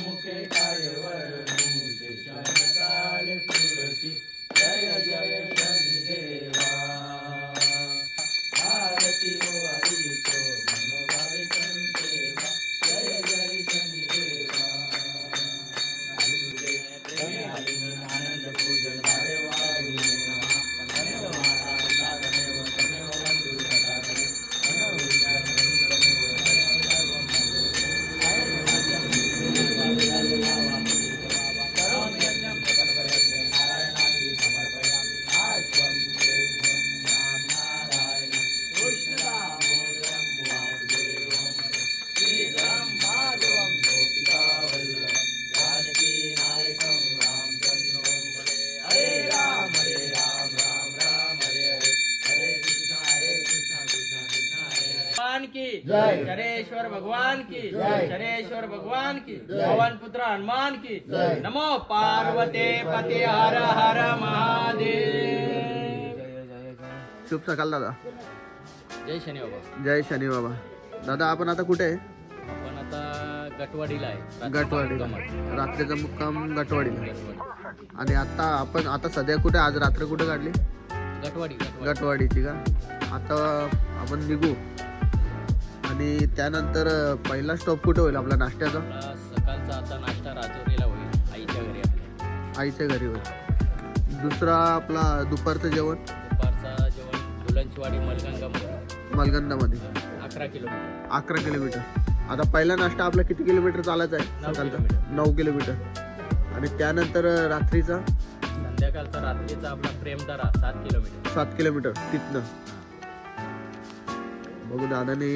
मुखे काय वरणू देशान काल सुरती जय जय शनी देवा आरती वारी तो मनोभावे संसेवा जय जय शनी देवा आनंद पूजन भावे वारी जय शरेश्वर भगवान की शरेश्वर भगवान की पवन पुत्र हनुमान की नमो पार्वते पते हर हर महादेव। शुभ सकाळ दादा। जय शनी बाबा। जय शनी बाबा। दादा आपण आता कुठे आहे? आपण आता गटवाडीला आहे। गटवाडीला रात्रीचा मुक्काम गटवाडीला। आणि आता सध्या कुठे? आज रात्र कुठे काढली? गटवाडीची का? आता आपण निघू आणि त्यानंतर पहिला स्टॉप कुठे होईल आपला नाश्त्याचा? सकाळचा आता नाश्ता राजौरीला होईल आईच्या घरी आपल्या। आईच्या घरी होईल। दुसरा आपला दुपारचं जेवण? दुपारचा जेवण बुलंदवाडी मलगंदामध्ये 11 किलोमीटर। 11 किलोमीटर। आता पहिला नाश्ता आपला किती किलोमीटर चालायचा आहे? सकाळचा 9 किलोमीटर। आणि त्यानंतर रात्रीचा? संध्याकाळचा रात्रीचा आपला प्रेमदारा 7 किलोमीटर। 7 किलोमीटर तिथनं बघू दादाने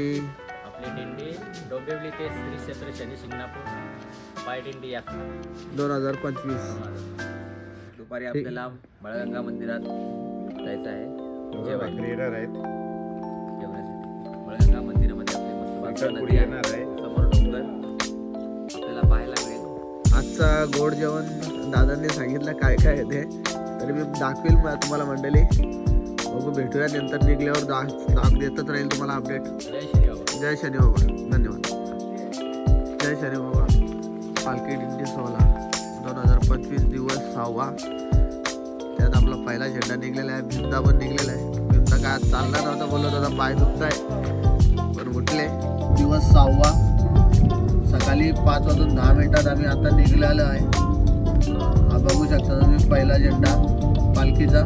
आपली दिंडी डोंबिवली ते श्री क्षेत्र शनी शिंगणापूर पाय दिंडी यात्रा 2025। दुपारी आपल्याला बळगंगा मंदिरात जायचं आहे जेवायला। आहेत जेवणासाठी बळगंगा मंदिरामध्ये आपले मस्त नदी आहे, समोर डोंगर आपल्याला पाहायला मिळेल। आजचा गोड जेवण दादांनी सांगितलं काय काय आहे ते, तरी मी दाखवेल तुम्हाला मंडळी। बघू भेटूया नंतर निघल्यावर दाख देतच राहील तुम्हाला अपडेट। जय शनी बाबा। जय शनी बाबा। धन्यवाद। जय शनी बाबा। पालखी दिंडी सोहळा 2025 दिवस 6वा। त्यात आपला पहिला झेंडा निघलेला आहे, भिंता पण निघलेला आहे। भिंता काय आज चालला नव्हता, बोलत होता पाय दुखत आहे, पण उठले। दिवस 6वा। सकाळी 5:10 आम्ही आता निघलेलो आहे। हा बघू शकता तुम्ही पहिला झेंडा पालखीचा।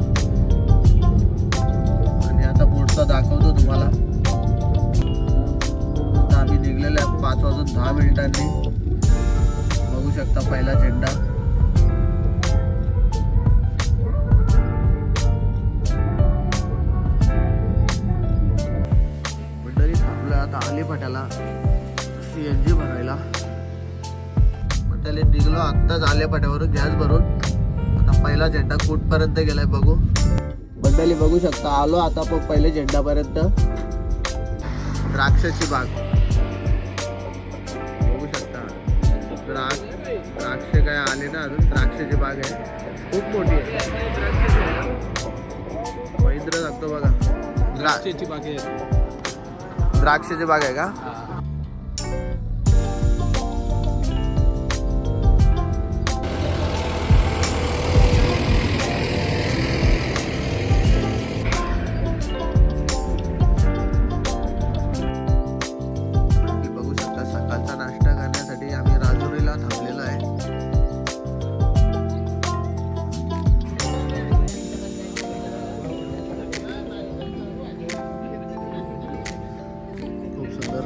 आता पुढचा दाखवतो तुम्हाला। आता आम्ही निघलेलो आहे 5:10 बघू शकता पहिला झेंडा। मंडळी थांबलो आता आलेपाट्याला CNG भरायला। मंडळी निघलो आत्ताच आलेपाट्यावरून गॅस भरून। आता पहिला झेंडा कुठपर्यंत गेलाय बघू। मंडळी बघू शकता आलो आता पहिले झेंडापर्यंत। द्राक्षाची बाग बघू शकता। द्राक्ष काय आले ना अजून। द्राक्षाची बाग आहे, खूप मोठी आहे। महिंद्र सांगतो बघा द्राक्षाची बाग आहे। द्राक्षाची बाग आहे का?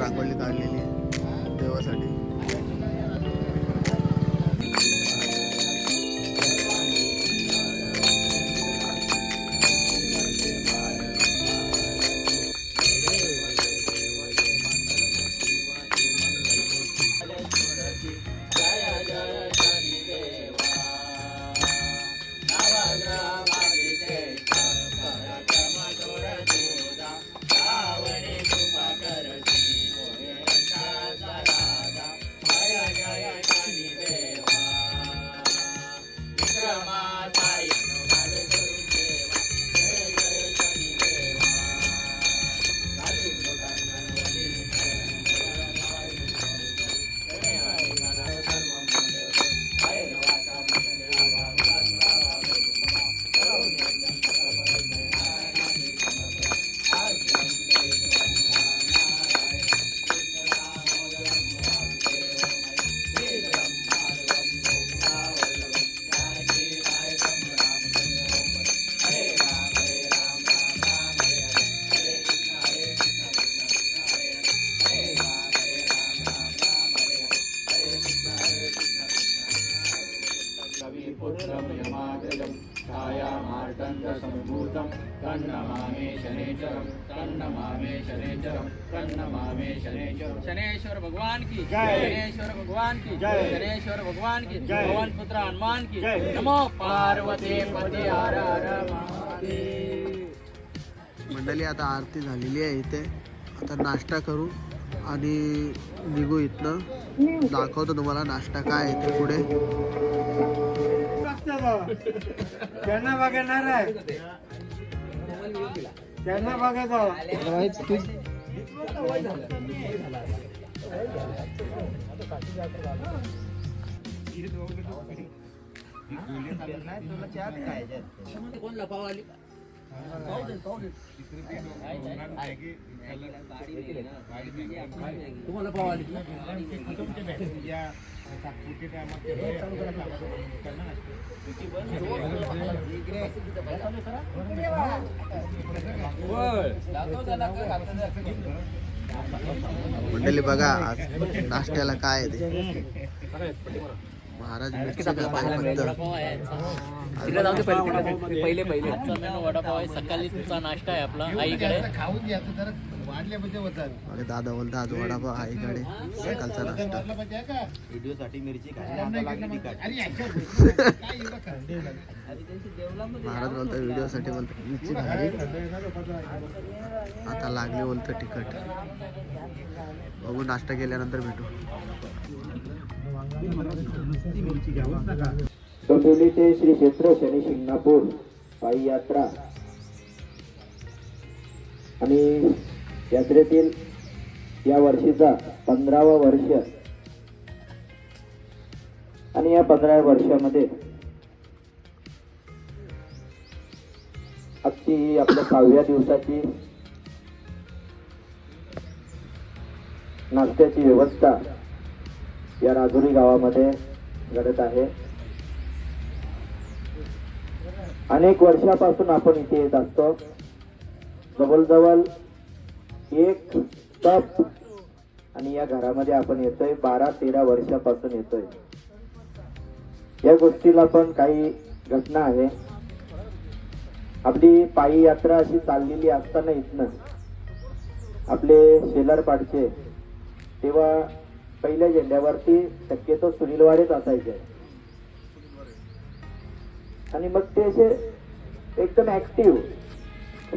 रांगोळी पुत्रं यमाग्रजं छायामार्तण्डसम्भूतं तन्नमामि शनैश्वरं तन्नमामि शनैश्वरं तन्नमामि शनैश्वरं। शनैश्वर भगवान की जय, शनैश्वर भगवान की जय, शनैश्वर भगवान की जय, पवन पुत्र हनुमान की जय। नमो पार्वती पते हर हर महादेव। मंडळी आता आरती झालेली आहे इथे, आता नाश्ता करू आणि निघू इथनं। दाखवतो तुम्हाला नाश्ता काय आहे ते पुढे। त्यांना बघणार आहे, त्यांना बघायचं तुम्हाला पाव आली मंडळी बघा आज नाश्त्याला काय आहे ते। महाराज मिरची खाताय फक्त। पहिले मेनू वडापाव आहे, सकाळीचा नाश्ता आहे आपला आईकडे। अरे दादा बोलता आज वडापाव आईकडे सकाळचा नाश्ता। महाराज बोलतो व्हिडिओ साठी बोलतो मिरची खाल्ली, आता लागली बोलतो तिखट। बघू नाश्ता केल्यानंतर भेटू। डोंबिवली ते श्री क्षेत्र शनी शिंगणापूर पायी यात्रा आणि यात्रेतील या वर्षीचा 15वा वर्ष आणि या 15व्या वर्षामध्ये आजची ही आपल्या 6व्या दिवसाची नाश्त्याची व्यवस्था या राजुरी गावामध्ये घडत आहे। अनेक वर्षापासून आपण इथे येत असतो, जवळजवळ 1 तप आणि या घरामध्ये आपण येतोय 12-13 वर्षापासून येतोय। या गोष्टीला पण काही घटना आहे। आपली पायी यात्रा अशी चाललेली असताना इथनं आपले शेलारपाडचे तेव्हा पहिल्या झेंड्यावरती शक्यतो सुनीलवाडेच असायचे आणि मग ते असे एकदम ऍक्टिव्ह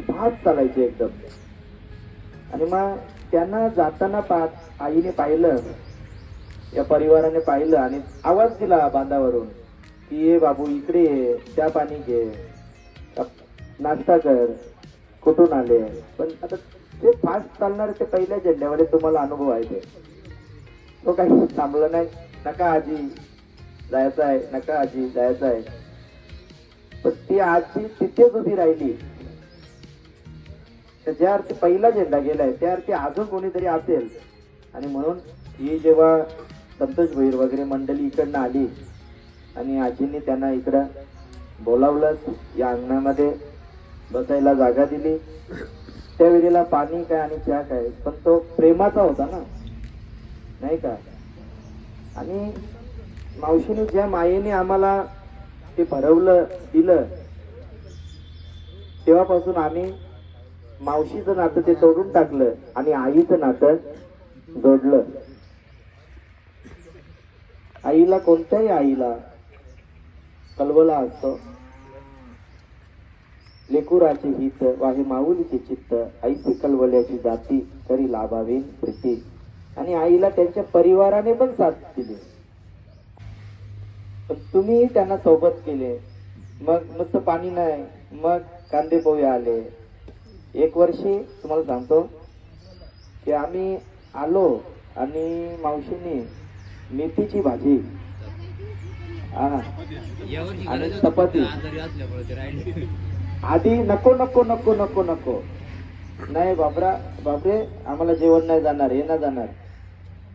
फास्ट चालायचे एकदम। आणि मग त्यांना जाताना आईने पाहिलं, या परिवाराने पाहिलं आणि आवाज दिला बांधावरून की ये बाबू इकडे ये, चहा पाणी घे, नाश्ता कर, कुठून आले। पण आता ते फास्ट चालणार ते पहिल्या झेंड्यावर तुम्हाला अनुभव आहे ते। तो काही थांबला नाही, नका आजी जायचं आहे, नका आजी जायचं आहे। पण ती आजी तिथेच उभी राहिली। ज्या अर्थी पहिला झेंडा गेलाय त्या अर्थी अजून कोणीतरी असेल। आणि म्हणून ही जेव्हा संतोष भैर वगैरे मंडळी इकडनं आली आणि आजींनी त्यांना इकडं बोलावलं, या अंगणामध्ये बसायला जागा दिली। त्यावेळेला पाणी काय आणि चहा काय, पण तो प्रेमाचा होता ना, नाही का। आणि मावशीने ज्या मायेने आम्हाला ते भरवलं दिलं, तेव्हापासून आम्ही मावशीचं नातं ते तोडून टाकलं आणि आईचं नातं जोडलं। आईला, कोणत्याही आईला कलवला असतो, लेकुराचे हित वाहे माऊलीचे चित्त, ऐसी कलवल्याची जाती तरी लाभावी प्रीती। आणि आईला त्यांच्या परिवाराने पण साथ दिली, पण तुम्ही त्यांना सोबत केले। मग नुसतं पाणी नाही, मग कांदे पोहे आले। 1 वर्षी तुम्हाला सांगतो की आम्ही आलो आणि मावशीने मेथीची भाजी आणि चपाती, आधी नको नको नको नको नको, नाही बापरे आम्हाला जेवण नाही जाणार, हे नाही जाणार।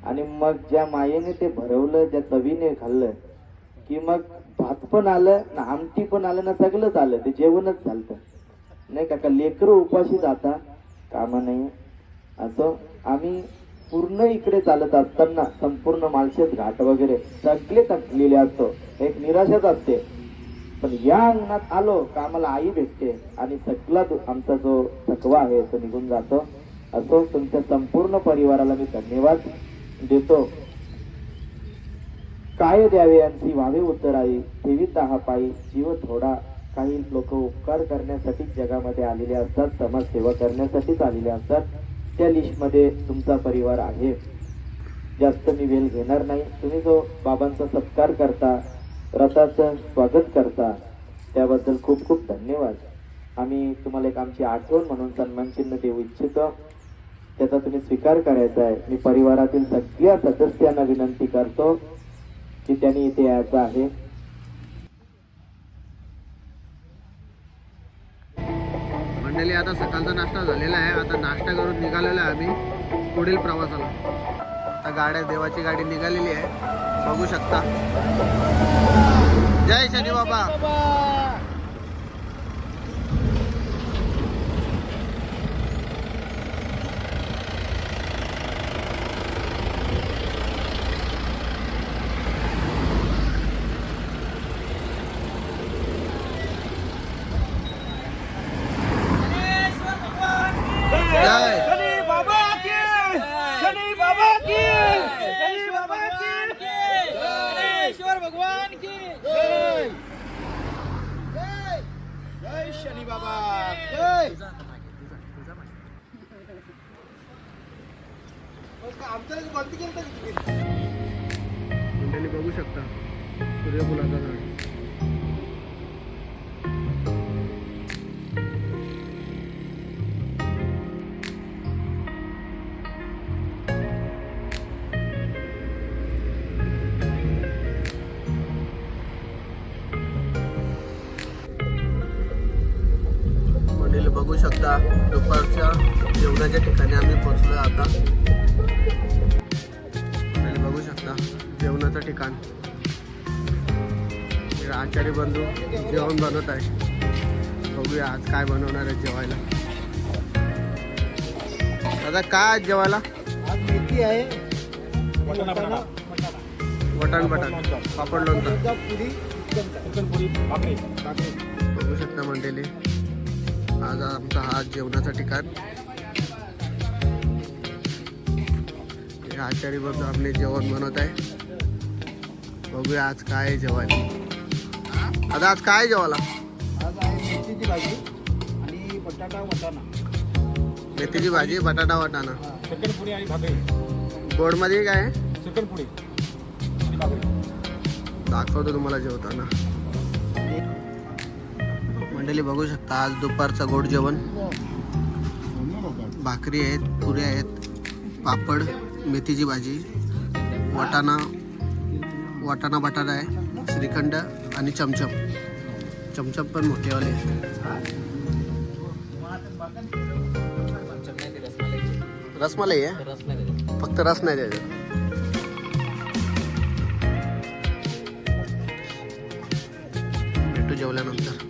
आणि मग ज्या मायेने ते भरवलं, ज्या चवीने खाल्लं की मग भात पण आलं ना, आमटी पण आलं ना, सगळंच आलं, ते जेवणच झालं, नाही का। लेकरं उपाशी जाता कामा नाही। असं आम्ही पूर्ण इकडे चालत असताना संपूर्ण माळशेज घाट वगैरे सगळे थकलेले असतो, एक निराशाच असते। पण या अंगणात आलो का आम्हाला आई भेटते आणि सगळा आमचा जो थकवा आहे तो निघून जातो. असो तुमच्या संपूर्ण परिवाराला मी धन्यवाद देतो. काय द्यावे यांची व्हावे उत्तराई, ठेवी दहा पायी जीव थोडा. काही लोक उपकार करण्यासाठी जगामध्ये आलेले असतात, समाजसेवा करण्यासाठीच आलेले असतात. त्या लिस्ट मध्ये तुमचा परिवार आहे. जास्त मी वेळ घेणार नाही. तुम्ही जो बाबांचा सत्कार करता, रथाचं स्वागत करता, त्याबद्दल खूप खूप धन्यवाद. आम्ही तुम्हाला एक आमची आठवण म्हणून सन्मान चिन्ह देऊ इच्छितो. त्याचा तुम्ही स्वीकार करायचा आहे. मी परिवारातील सगळ्या सदस्यांना विनंती करतो की त्यांनी इथे यायचं आहे. मंडळी आता सकाळचा नाश्ता झालेला आहे. आता नाश्ता करून निघालेलो आहे आम्ही पुढील प्रवासाला. आता गाड्या देवाची गाडी निघालेली आहे, बघू शकता. जय शनी बाबा. जय शनी बाबा की, शनी बाबा की, शनी बाबा की, गणेश्वर भगवान की जय. जय शनी बाबा जय. मंडळी बघू शकता सूर्यफुलाचा झाड. मंडळी बघू शकता दुपारच्या जेवणाच्या ठिकाणी आम्ही पोहोचलो आता. मंडळी बघू शकता जेवणाचं ठिकाण. आचार्य बंधू जेवण बनवत आहे. बघूया आज काय बनवणार आहे जेवायला. दादा काय आज जेवायला? आज मेथी आहे, वटाण बटाण पापड लोणचं. पुरी बघू शकता मंडळी आज आमचा हा जेवणाचं ठिकाण. आचार्य बंधू आपले जेवण बनवत आहे. बघूया आज काय आहे जेवायला. आता आज काय जेवायला? आज आहे मेथीची भाजी आणि बटाटा वटाणा. मेथीची भाजी बटाटा वाटाणा. चिकनपुरी आणि भाकरी. गोडमध्ये काय आहे? चिकनपुरी आणि भाकरी. दाखवतो तुम्हाला जेवताना. मंडळी बघू शकता आज दुपारचं गोड जेवण. भाकरी आहेत, पुऱ्या आहेत, पापड, मेथीची भाजी, वाटाणा बटाटा आहे, श्रीखंड आणि चमचम. चमचम पण मोठेवाले आहेत. रसमलाई आहे, फक्त रस नाही द्यायचं. भेटू जेवल्यानंतर.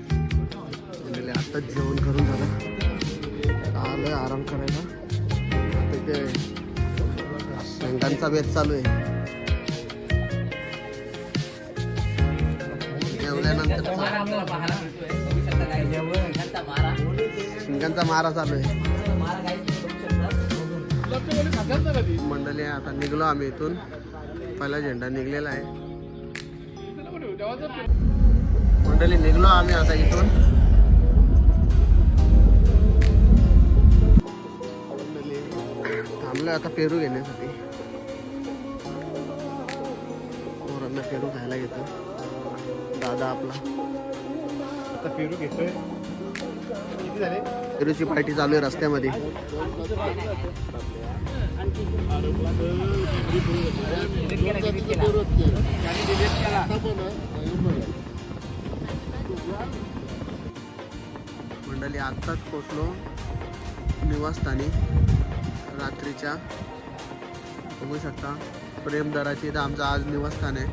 आत्ताच जेवण करून झालं, आलोय आराम करायला. तिथे शेंगांचा बेत चालू आहे. जेवल्यानंतर शेंगांचा मारा चालू आहे. मंडळी आता निघलो आम्ही इथून. पहिला झेंडा निघलेला आहे. मंडळी निघलो आम्ही आता इथून. थांबलो आता पेरू घेण्यासाठी. पोरांना पेरू खायला घेतो दादा आपला. आता पेरू घेतोय. किती झाले? पेरूची पार्टी चालू आहे रस्त्यामध्ये. मंडळी आत्ताच पोचलो निवासस्थानी रात्रीच्या. बघू शकता प्रेमदाराची इथं आमचं आज निवासस्थान आहे.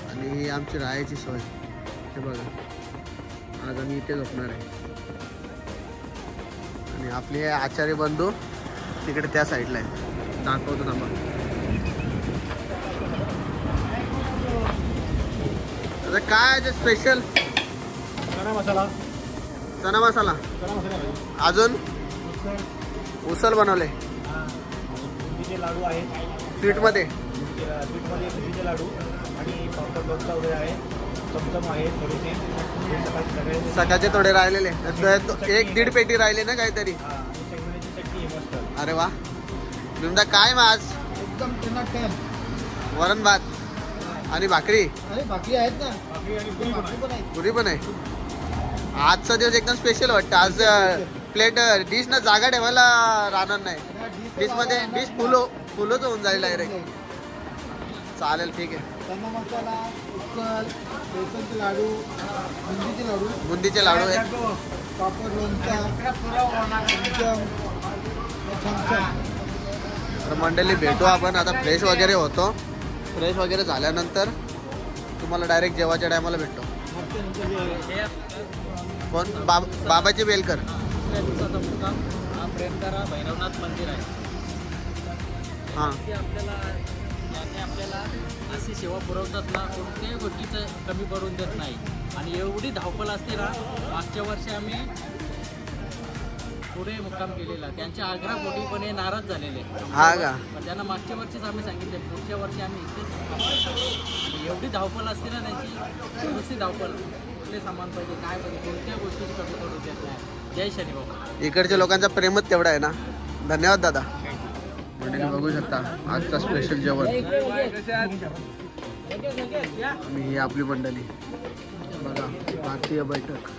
आणि ही आमची राहायची सोय. हे बघा आज आम्ही इथे झोपणार आहे. आणि आपले हे आचार्य बंधू तिकडे त्या साईडला आहे. दाखवतो थांबा. आता काय आहे स्पेशल? चणा मसाला चना मसाला, अजून उसळ बनवले बुंदीचे लाडू आहेत, स्वीटमध्ये. स्वीटमध्ये बुंदीचे लाडू आणि पापड लोणचा वगैरे आहे, चमचम आहे थोडेसे. हे सगळे सकाळचे थोडे राहिलेले, 1-1.5 पेटी राहिले ना काहीतरी. आणि शेंगदाण्याची चटणी आहे मस्त. अरे वा. बिमदा काय मग आज? एकदम टनाटन. वरण भात आणि भाकरी, अरे भाकरी आहेत ना, भाकरी आणि भाकरी पण आहेत. पुरी पण आहे. आजचा दिवस एकदम स्पेशल वाटतं. आज प्लेट डिश ना जागा ठेवायला राहणार नाही. डिश मध्ये डिश फुलोच होऊन जाईल डायरेक्ट. चालेल, ठीक आहे. चना मसाला, उसळ, बेसनचे लाडू, बुंदीचे लाडू, बुंदीचे लाडू आहेत. पापड लोणचा, चमचम. तर मंडळी भेटू आपण आता. फ्रेश वगैरे होतो. फ्रेश वगैरे झाल्यानंतर तुम्हाला डायरेक्ट जेवायच्या टायमाला भेटतो. कोण? बाबाजी बेलकर. हा प्रेमदारा भैरवनाथ मंदिर आहे. हां, ते आपल्याला अशी सेवा पुरवतात ना, कोणत्याही गोष्टीचं कमी पडून देत नाही. आणि एवढी धावपळ असते ना. मागच्या वर्षी आम्ही पुढे मुक्काम केलेला, त्यांच्या आग्रहपोटी पण हे नाराज झालेले. हा का? पण त्यांना मागच्या वर्षीच आम्ही सांगितले पुढच्या वर्षी आम्ही इथेच. एवढी धावपळ असते ना त्यांची, नुसती धावपळ. कुठले सामान पाहिजे, काय पाहिजे, कोणत्या गोष्टीची कमी पडू देत नाही. जय शनी बाबा. इकडच्या लोकांचा प्रेमच तेवढा आहे ना. धन्यवाद दादा. मंडळी बघू शकता आजचा स्पेशल जेवण. आणि ही आपली मंडळी बघा, भारतीय बैठक.